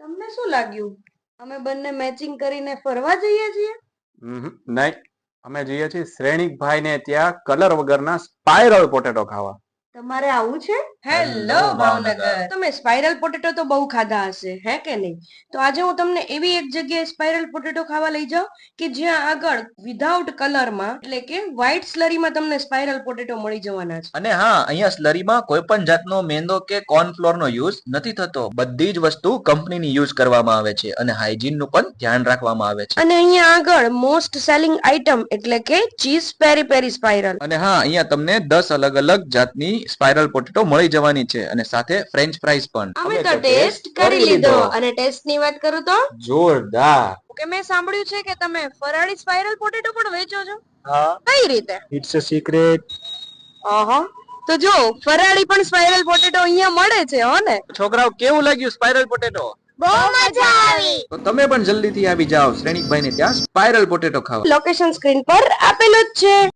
તમને શું લાગ્યું અમે બંને મેચિંગ કરીને ફરવા જઈએ છીએ? નહીં, અમે જઈએ છીએ શ્રેણિકભાઈ ને ત્યાં કલર વગરના સ્પાઇરલ પોટેટો ખાવા. તમારે આવું છે? હેલો ભાવનગર. તમે સ્પાઇરલ પોટેટો તો બહુ ખાધા હશે, હે કે નહીં? તો આજે હું તમને એવી એક જગ્યાએ સ્પાઇરલ પોટેટો ખાવા લઈ જાઉં કે જ્યાં આગળ વિધાઉટ કલરમાં એટલે કે વ્હાઈટ સ્લરીમાં તમને સ્પાઇરલ પોટેટો મળી જવાના છે. અને હા, અહીંયા સ્લરીમાં કોઈ પણ જાતનો મેંદો કે કોર્નફ્લોર નો યુઝ નથી થતો. બધી જ વસ્તુ કંપનીની યુઝ કરવામાં આવે છે અને હાઇજીન નું પણ ધ્યાન રાખવામાં આવે છે. અને અહીંયા આગળ મોસ્ટ સેલિંગ આઇટમ એટલે કે ચીઝ પેરી પેરી સ્પાઇરલ. અને હા, અહીંયા તમને 10 અલગ અલગ જાતની સ્પાઇરલ પોટેટો મળી જવાની છે અને સાથે ફ્રેન્ચ ફ્રાઈઝ પણ. અમે તો ટેસ્ટ કરી લીધો અને ટેસ્ટ ની વાત કરું તો જોરદાર. કે મેં સાંભળ્યું છે કે તમે ફરાળી સ્પાઇરલ પોટેટો પણ વેચો છો. હા, કઈ રીતે? It's a secret. તો જો ફરાળી પણ સ્પાઇરલ પોટેટો અહીંયા મળે છે હો ને. છોકરાઓ, કેવું લાગ્યું સ્પાઇરલ પોટેટો? બહુ મજા આવી. તો તમે પણ જલ્દીથી આવી જાઓ શ્રેણિકભાઈ ને ત્યાં સ્પાઇરલ પોટેટો ખાવા. લોકેશન સ્ક્રીન પર આપેલું જ છે.